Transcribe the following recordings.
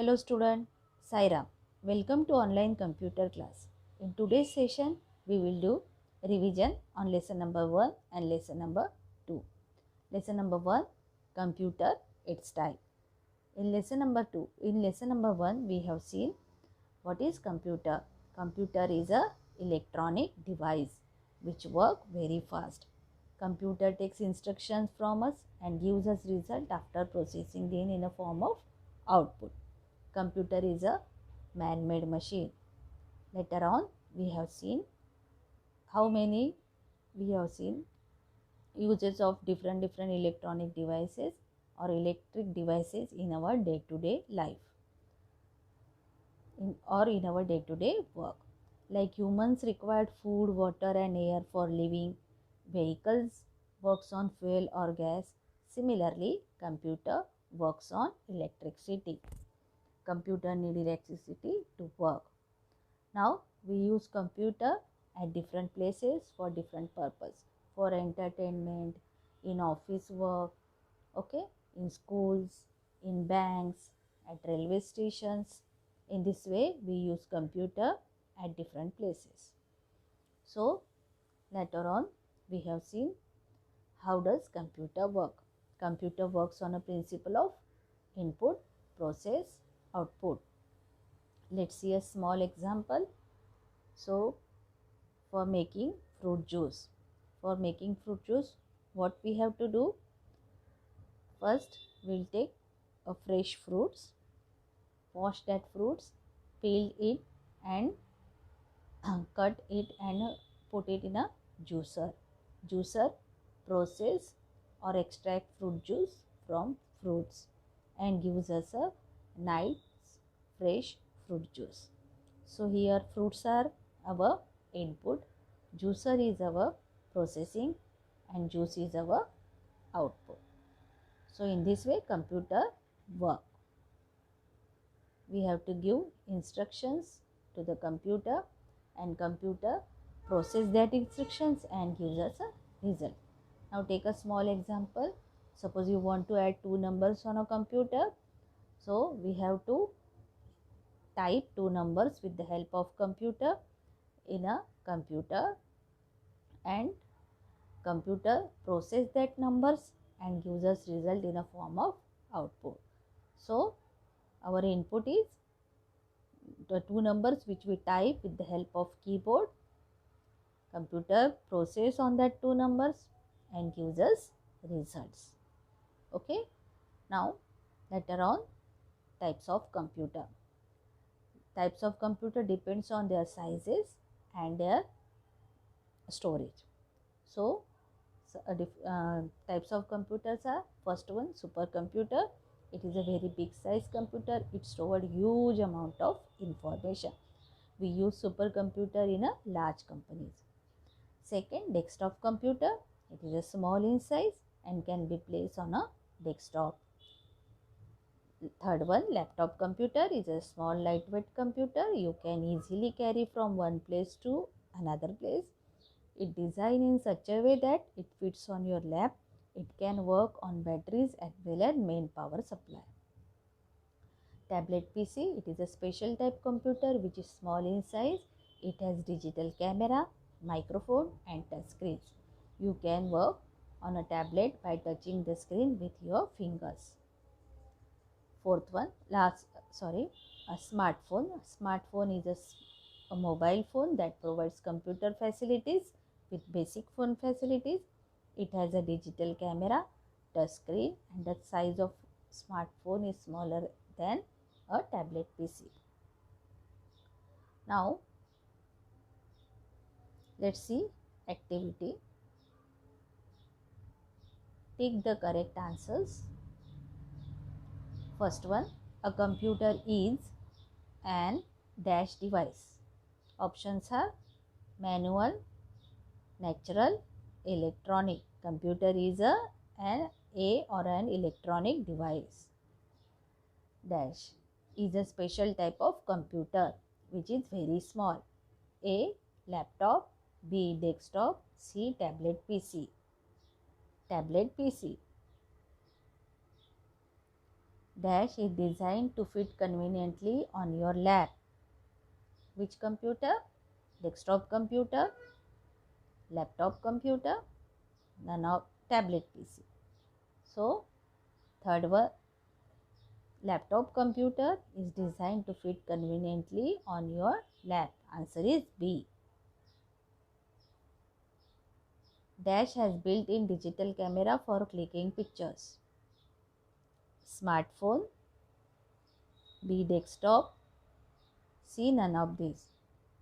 Hello student, Saira. Welcome to online computer class. In today's session, we will do revision on lesson number 1 and lesson number 2. Lesson number 1, computer, its type. In lesson number 1, we have seen what is computer. Computer is a electronic device which work very fast. Computer takes instructions from us and gives us result after processing them in a form of output. Computer is a man-made machine. Later on, we have seen uses of different electronic devices or electric devices in our day-to-day life in our day-to-day work. Like humans required food, water and air for living. Vehicles works on fuel or gas. Similarly, computer works on electricity. Computer need electricity to work. Now we use computer at different places for different purpose. For entertainment, in office work, okay, in schools, in banks, at railway stations. In this way we use computer at different places. So later on we have seen how does computer work. Computer works on a principle of input, process, output. Let's see a small example. So for making fruit juice, what we have to do? First we'll take a fresh fruits, wash that fruits, peel it and cut it and put it in a juicer. Juicer process or extract fruit juice from fruits and gives us a nice fresh fruit juice. So here fruits are our input, juicer is our processing and juice is our output. So in this way computer work. We have to give instructions to the computer and computer process that instructions and gives us a result. Now take a small example. Suppose you want to add two numbers on a computer. So we have to type two numbers with the help of computer in a computer and computer process that numbers and gives us result in a form of output. So our input is the two numbers which we type with the help of keyboard. Computer process on that two numbers and gives us results. Okay. Now later on, types of computer. Types of computer depends on their sizes and their storage. So types of computers are, first one, supercomputer. It is a very big size computer. It stored huge amount of information. We use supercomputer in a large companies. Second, desktop computer. It is a small in size and can be placed on a desktop. Third one, laptop computer is a small lightweight computer. You can easily carry from one place to another place. It designed in such a way that it fits on your lap. It can work on batteries as well as main power supply. Tablet PC, it is a special type computer which is small in size. It has digital camera, microphone and touch screens. You can work on a tablet by touching the screen with your fingers. Fourth one, a smartphone. Smartphone is a mobile phone that provides computer facilities with basic phone facilities. It has a digital camera, touch screen and the size of smartphone is smaller than a tablet PC. Now let's see activity. Take the correct answers. First one, a computer is an dash device. Options are manual, natural, electronic. Computer is an electronic device. Dash is a special type of computer which is very small. A, laptop, B, desktop, C, tablet PC. Tablet PC. Dash is designed to fit conveniently on your lap. Which computer? Desktop computer, laptop computer, none of tablet PC. So, third one, laptop computer is designed to fit conveniently on your lap. Answer is B. Dash has built-in digital camera for clicking pictures. Smartphone, B. Desktop, C. None of these.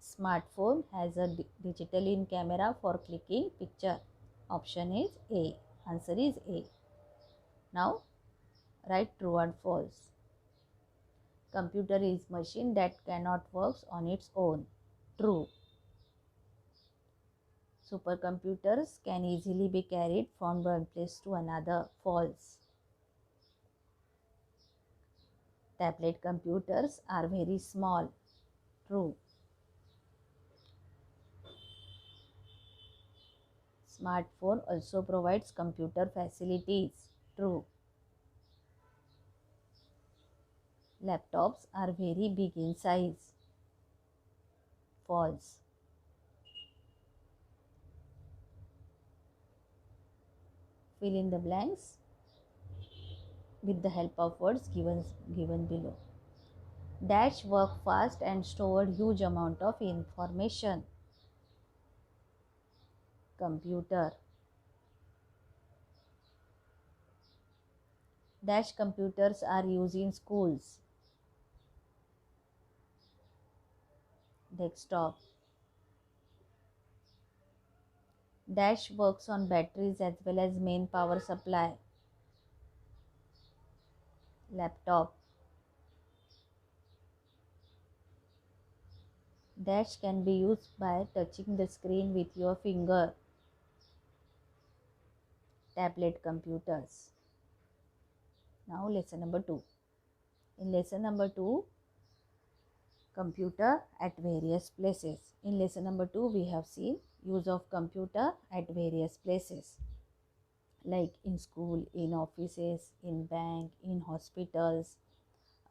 Smartphone has a digital in camera for clicking picture. Option is A. Answer is A. Now write true and false. Computer is machine that cannot work on its own. True. Supercomputers can easily be carried from one place to another. False. Tablet computers are very small. True. Smartphone also provides computer facilities. True. Laptops are very big in size. False. Fill in the blanks with the help of words given below. Dash work fast and stored huge amount of information. Computer. Dash computers are used in schools. Desktop. Dash works on batteries as well as main power supply. Laptop. Dash can be used by touching the screen with your finger. Tablet computers. Now lesson number 2. In lesson number 2, computer at various places. In lesson number 2, we have seen use of computer at various places, like in school, in offices, in bank, in hospitals,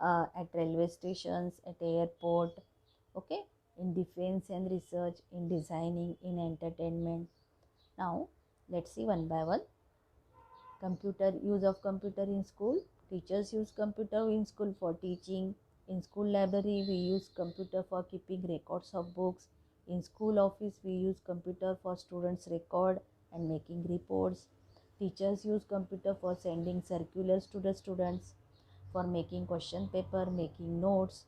at railway stations, at airport, okay, in defense and research, in designing, in entertainment. Now let's see one by one. Computer, use of computer in school. Teachers use computer in school for teaching. In school library, we use computer for keeping records of books. In school office, we use computer for students record and making reports. Teachers use computer for sending circulars to the students, for making question paper, making notes.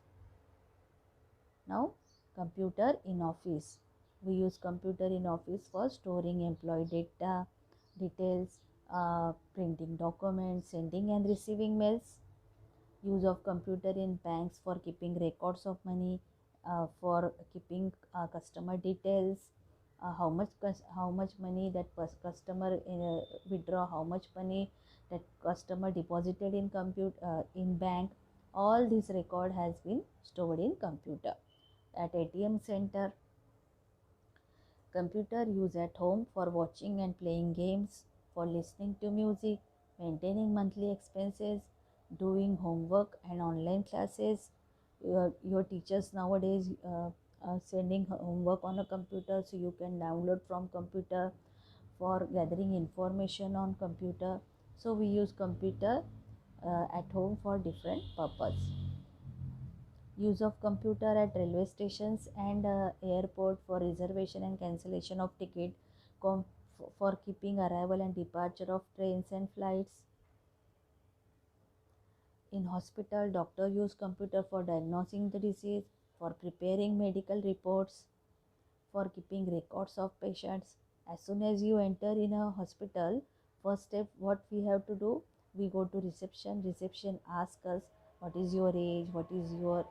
Now, computer in office. We use computer in office for storing employee data, details, printing documents, sending and receiving mails. Use of computer in banks for keeping records of money, for keeping customer details, how much money that customer withdraw, how much money that customer deposited in in bank. All this record has been stored in computer. At ATM center, computer use at home for watching and playing games, for listening to music, maintaining monthly expenses, doing homework and online classes. Your teachers nowadays are sending homework on a computer, so you can download from computer, for gathering information on computer. So we use computer at home for different purpose. Use of computer at railway stations and airport for reservation and cancellation of ticket, for keeping arrival and departure of trains and flights. In hospital, doctor use computer for diagnosing the disease, for preparing medical reports, for keeping records of patients. As soon as you enter in a hospital, first step what we have to do, we go to reception. Reception asks us what is your age, what is your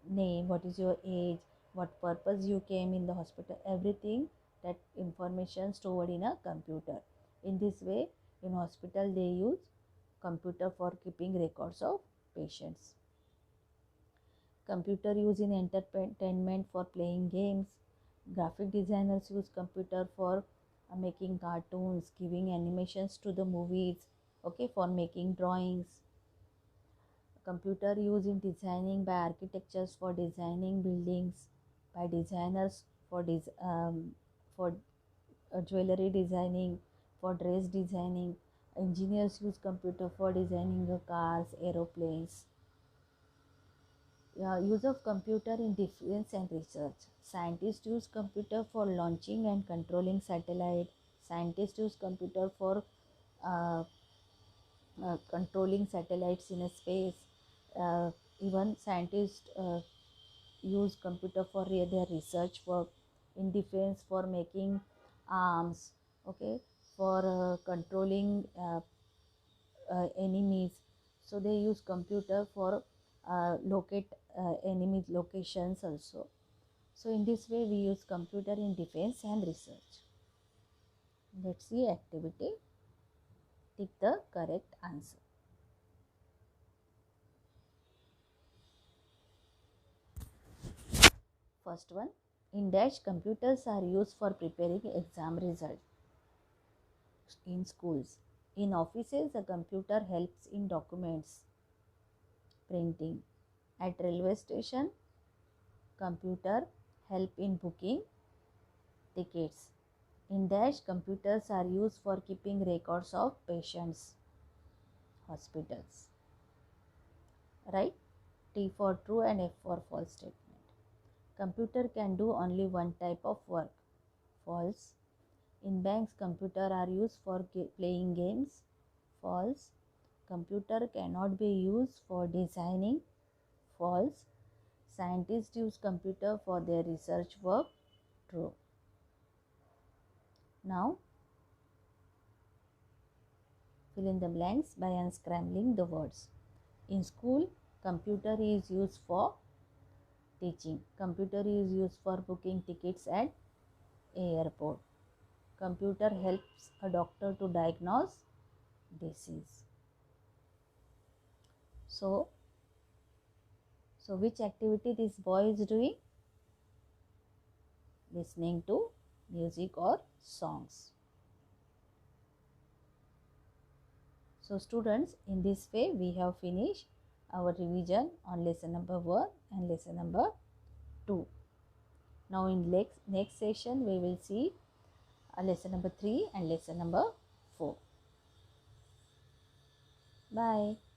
name, what is your age, what purpose you came in the hospital, everything that information stored in a computer. In this way, in hospital they use computer for keeping records of patients. Computer use in entertainment for playing games. Graphic designers use computer for making cartoons, giving animations to the movies, okay, for making drawings. Computer used in designing by architectures for designing buildings, by designers for jewelry designing, for dress designing. Engineers use computer for designing cars, aeroplanes. Use of computer in defense and research. Scientists use computer for launching and controlling satellite. Scientists use computer for uh, controlling satellites in a space. Even scientists use computer for their research work, in defense for making arms, okay, for controlling enemies. So they use computer for locate enemy locations also. So in this way we use computer in defense and research. Let's see activity. Tick the correct answer. First one, in dash computers are used for preparing exam results in schools. In offices, a computer helps in documents printing. At railway station, computer help in booking tickets. In dash, computers are used for keeping records of patients, hospitals. Right? T for true and F for false statement. Computer can do only one type of work. False. In banks, computers are used for playing games. False. Computer cannot be used for designing. False. Scientists use computer for their research work. True. Now, fill in the blanks by unscrambling the words. In school, computer is used for teaching. Computer is used for booking tickets at airport. Computer helps a doctor to diagnose disease. So which activity this boy is doing? Listening to music or songs. So students, in this way we have finished our revision on lesson number 1 and lesson number 2. Now in next session we will see lesson number 3 and lesson number 4. Bye.